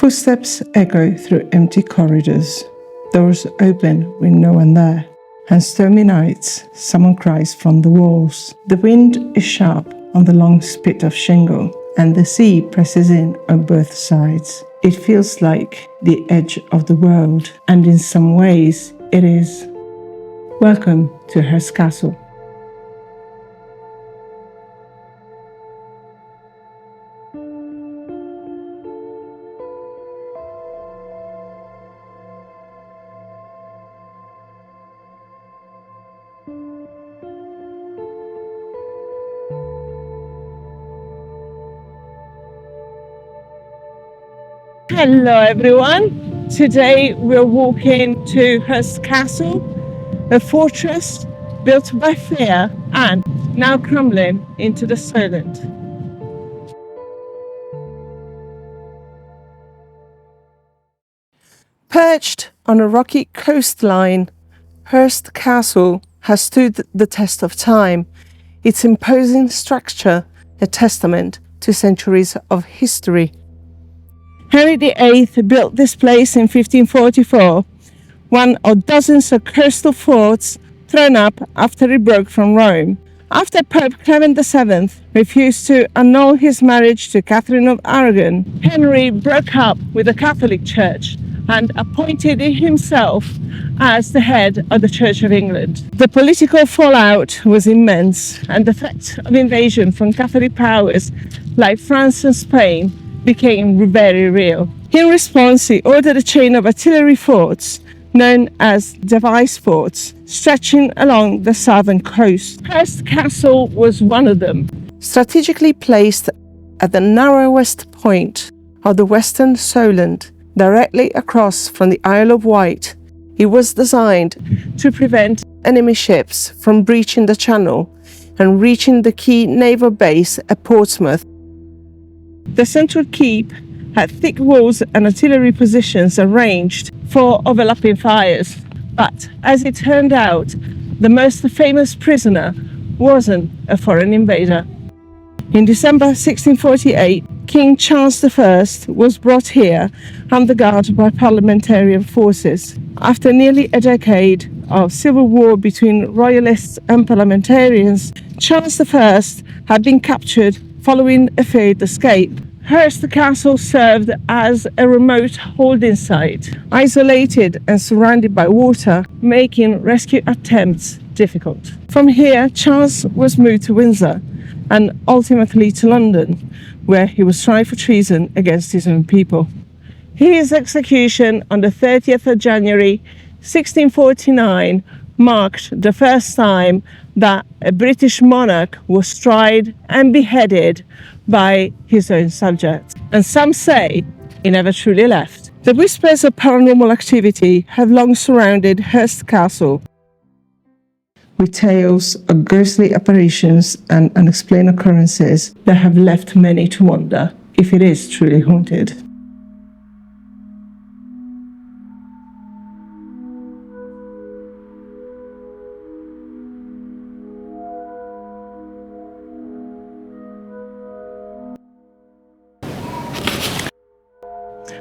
Footsteps echo through empty corridors, doors open with no one there, and stormy nights, someone cries from the walls. The wind is sharp on the long spit of shingle, and the sea presses in on both sides. It feels like the edge of the world, and in some ways it is. Welcome to Hurst Castle. Hello everyone, today we're walking to Hurst Castle, a fortress built by fear and now crumbling into the silent. Perched on a rocky coastline, Hurst Castle has stood the test of time, its imposing structure a testament to centuries of history. Henry VIII built this place in 1544, one of dozens of coastal forts thrown up after he broke from Rome. After Pope Clement VII refused to annul his marriage to Catherine of Aragon, Henry broke up with the Catholic Church and appointed himself as the head of the Church of England. The political fallout was immense, and the threat of invasion from Catholic powers like France and Spain became very real. In response, he ordered a chain of artillery forts known as device forts stretching along the southern coast. Hurst Castle was one of them. Strategically placed at the narrowest point of the western Solent, directly across from the Isle of Wight, it was designed to prevent enemy ships from breaching the channel and reaching the key naval base at Portsmouth. The central keep had thick walls and artillery positions arranged for overlapping fires. But as it turned out, the most famous prisoner wasn't a foreign invader. In December 1648, King Charles I was brought here under guard by parliamentarian forces. After nearly a decade of civil war between royalists and parliamentarians, Charles I had been captured following a failed escape. Hurst Castle served as a remote holding site, isolated and surrounded by water, making rescue attempts difficult. From here, Charles was moved to Windsor and ultimately to London, where he was tried for treason against his own people. His execution on the 30th of January 1649 marked the first time that a British monarch was tried and beheaded by his own subjects. And some say he never truly left. The whispers of paranormal activity have long surrounded Hurst Castle, with tales of ghostly apparitions and unexplained occurrences that have left many to wonder if it is truly haunted.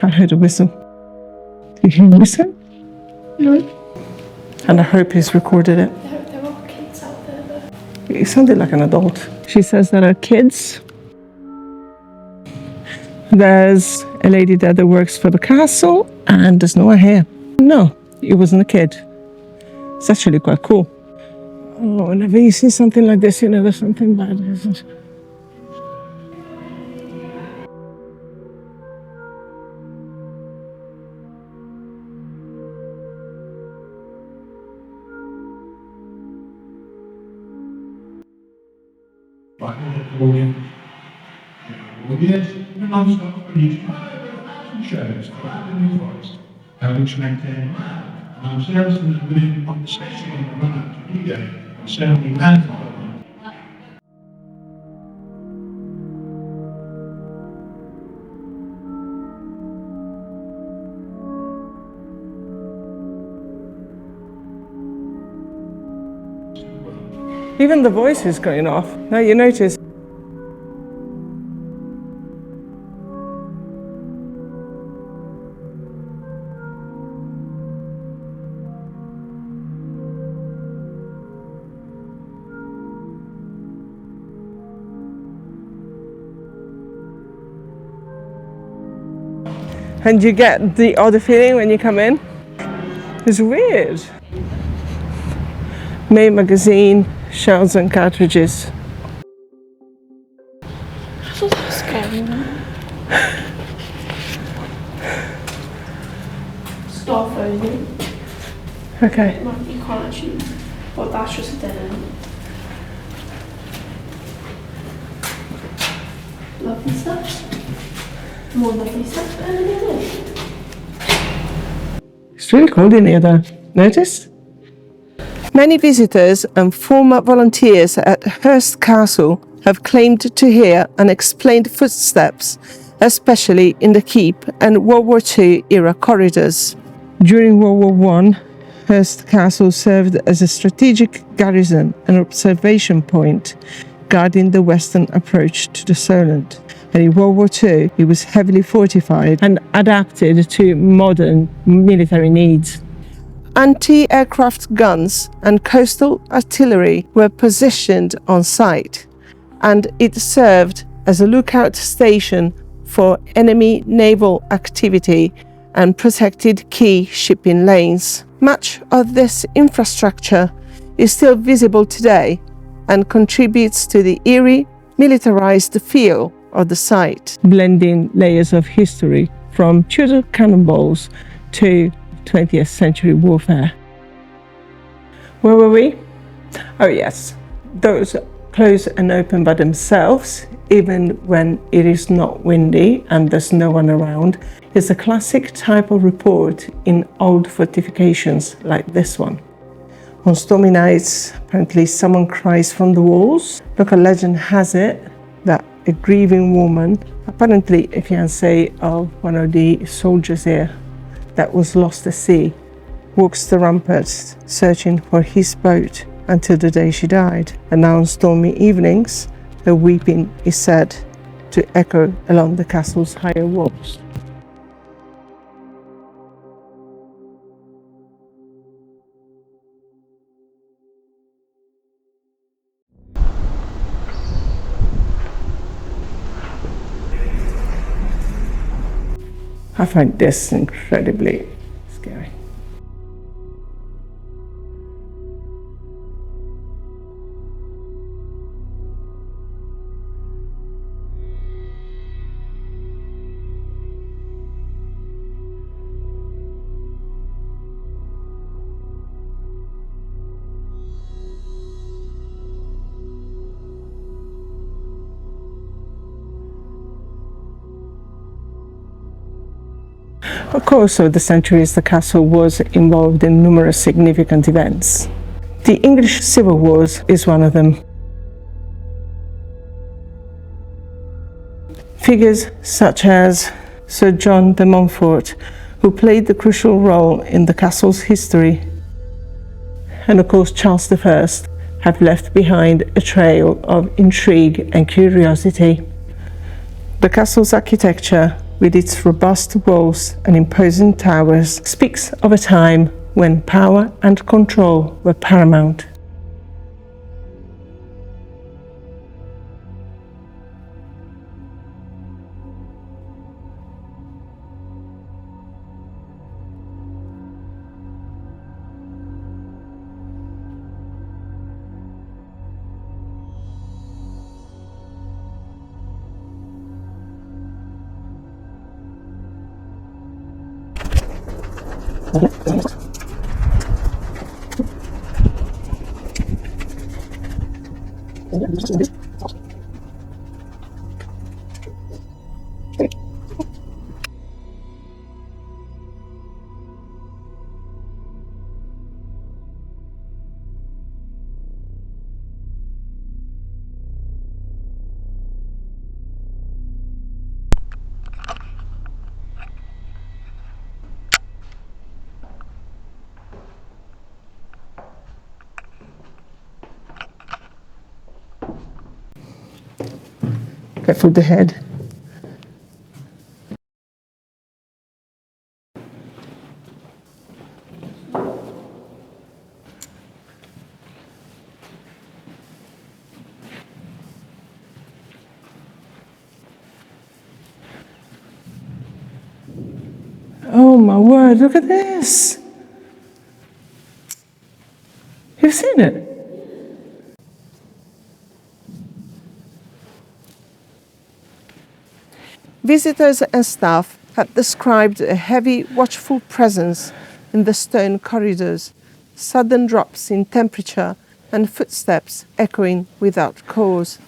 I heard a whistle. Did you hear a whistle? No. And I hope he's recorded it. There are kids out there though. It sounded like an adult. She says there are kids. There's a lady there that works for the castle, and there's no one here. No, it wasn't a kid. It's actually quite cool. Oh, whenever you see something like this, you know there's something bad, isn't it? Having to maintain services within on the station on the run up to D-Day, certainly management. Even the voice is going off. Now you notice. And you get the other feeling when you come in. It's weird. May magazine, shells and cartridges. I thought that was scary. Star phone. Okay. You can't actually. But that's just a dead end. Lovely stuff. More lovely stuff. It's really cold in here though. Notice? Many visitors and former volunteers at Hurst Castle have claimed to hear unexplained footsteps, especially in the keep and World War II era corridors. During World War I, Hurst Castle served as a strategic garrison and observation point, guarding the western approach to the Solent. And in World War II, it was heavily fortified and adapted to modern military needs. Anti-aircraft guns and coastal artillery were positioned on site, and it served as a lookout station for enemy naval activity and protected key shipping lanes. Much of this infrastructure is still visible today and contributes to the eerie, militarized feel of the site, blending layers of history from Tudor cannonballs to 20th century warfare. Where were we? Oh yes, those close and open by themselves, even when it is not windy and there's no one around, is a classic type of report in old fortifications like this one. On stormy nights, apparently someone cries from the walls. Local legend has it that a grieving woman, apparently a fiancée of one of the soldiers here, that was lost at sea, walks the ramparts searching for his boat until the day she died. And now on stormy evenings, her weeping is said to echo along the castle's higher walls. I find this incredibly scary. Of course, over the centuries, the castle was involved in numerous significant events. The English Civil Wars is one of them. Figures such as Sir John de Montfort, who played the crucial role in the castle's history, and of course Charles I, have left behind a trail of intrigue and curiosity. The castle's architecture, with its robust walls and imposing towers, speaks of a time when power and control were paramount. Careful the head. Oh my word, look at this. You've seen it? Visitors and staff had described a heavy, watchful presence in the stone corridors, sudden drops in temperature, and footsteps echoing without cause.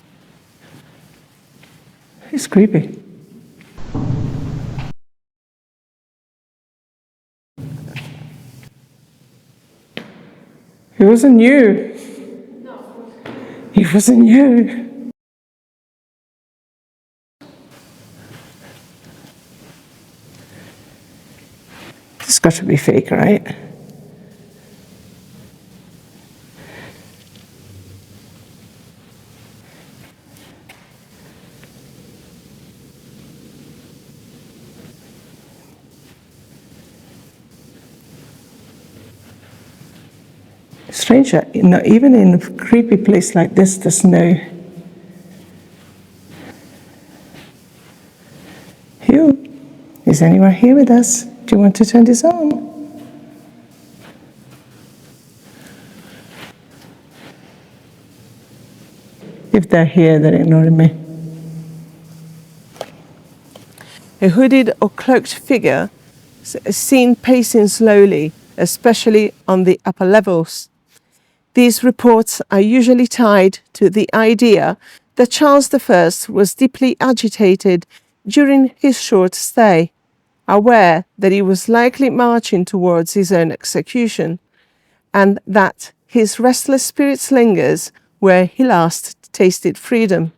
It's creepy. It wasn't you. It wasn't you. It's got to be fake, right? Strange, even in a creepy place like this, there's no. Hugh, is anyone here with us? Do you want to turn this on? If they're here, they're ignoring me. A hooded or cloaked figure is seen pacing slowly, especially on the upper levels. These reports are usually tied to the idea that Charles I was deeply agitated during his short stay, aware that he was likely marching towards his own execution, and that his restless spirit lingers where he last tasted freedom.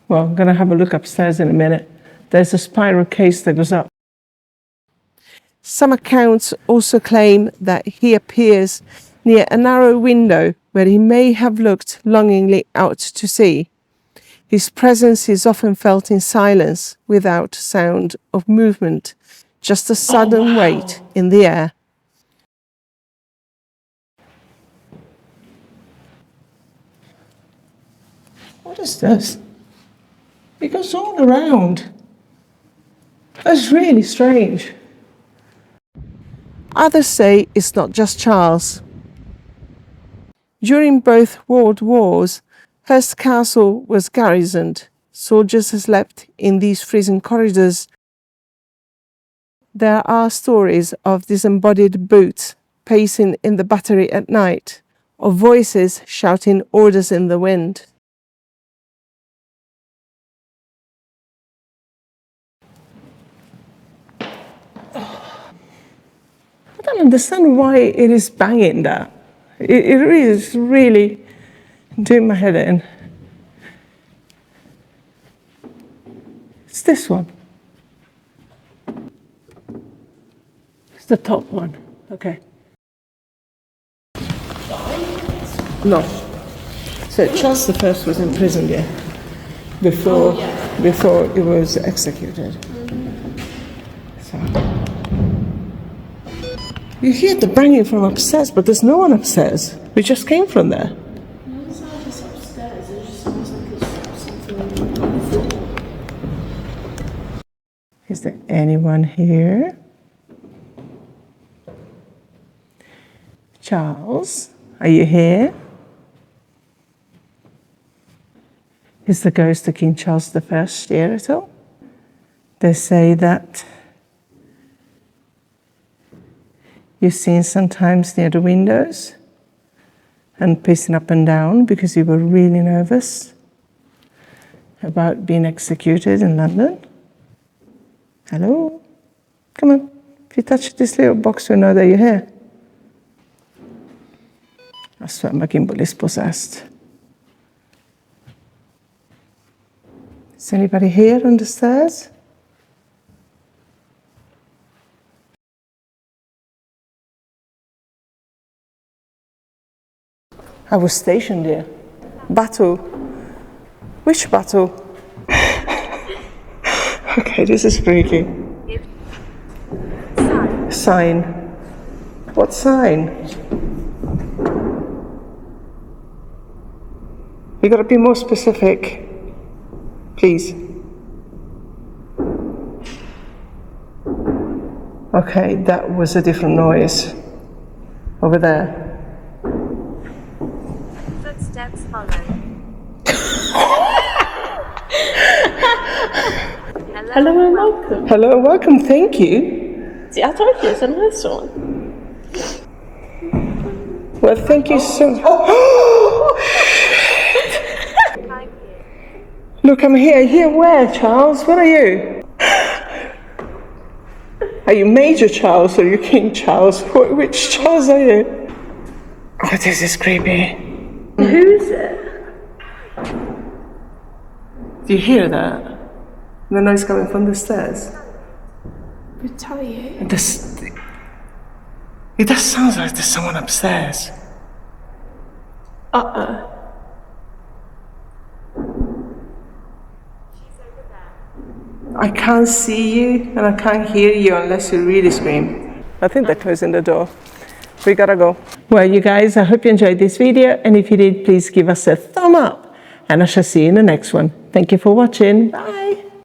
Well, I'm going to have a look upstairs in a minute. There's a spiral case that goes up. Some accounts also claim that he appears near a narrow window where he may have looked longingly out to sea. His presence is often felt in silence, without sound of movement, just a sudden weight in the air. What is this? It goes all around. That's really strange. Others say it's not just Charles. During both World Wars, Hurst Castle was garrisoned. Soldiers slept in these freezing corridors. There are stories of disembodied boots pacing in the battery at night, or voices shouting orders in the wind. I don't understand why it is banging that. It is really doing my head in. It's this one. It's the top one. Okay. No. So Charles I was imprisoned here before he was executed. So. You hear the banging from upstairs, but there's no one upstairs. We just came from there. No, it's not just upstairs. It just sounds like it's something on the floor. Is there anyone here? Charles, are you here? Is the ghost of King Charles I here at all? They say that you're seen sometimes near the windows and pacing up and down because you were really nervous about being executed in London. Hello? Come on. If you touch this little box, we know that you're here. I swear my gimbal is possessed. Is anybody here on the stairs? I was stationed here. Battle. Which battle? Okay, this is freaky. Sign. What sign? You gotta be more specific, please. Okay, that was a different noise. Over there. Footsteps follow. Hello and welcome. Hello and welcome, thank you. See, I told you it's a nice one. Well, thank you so much. Look, I'm here. Here where, Charles? Where are you? Are you Major Charles or are you King Charles? Which Charles are you? Oh, this is creepy. Who is it? Do you hear that? The noise coming from the stairs. Retaliate. It does sound like there's someone upstairs. Uh-oh. I can't see you and I can't hear you unless you really scream. I think they're closing the door. We gotta go. Well, you guys, I hope you enjoyed this video, and if you did, please give us a thumb up, and I shall see you in the next one. Thank you for watching. Bye.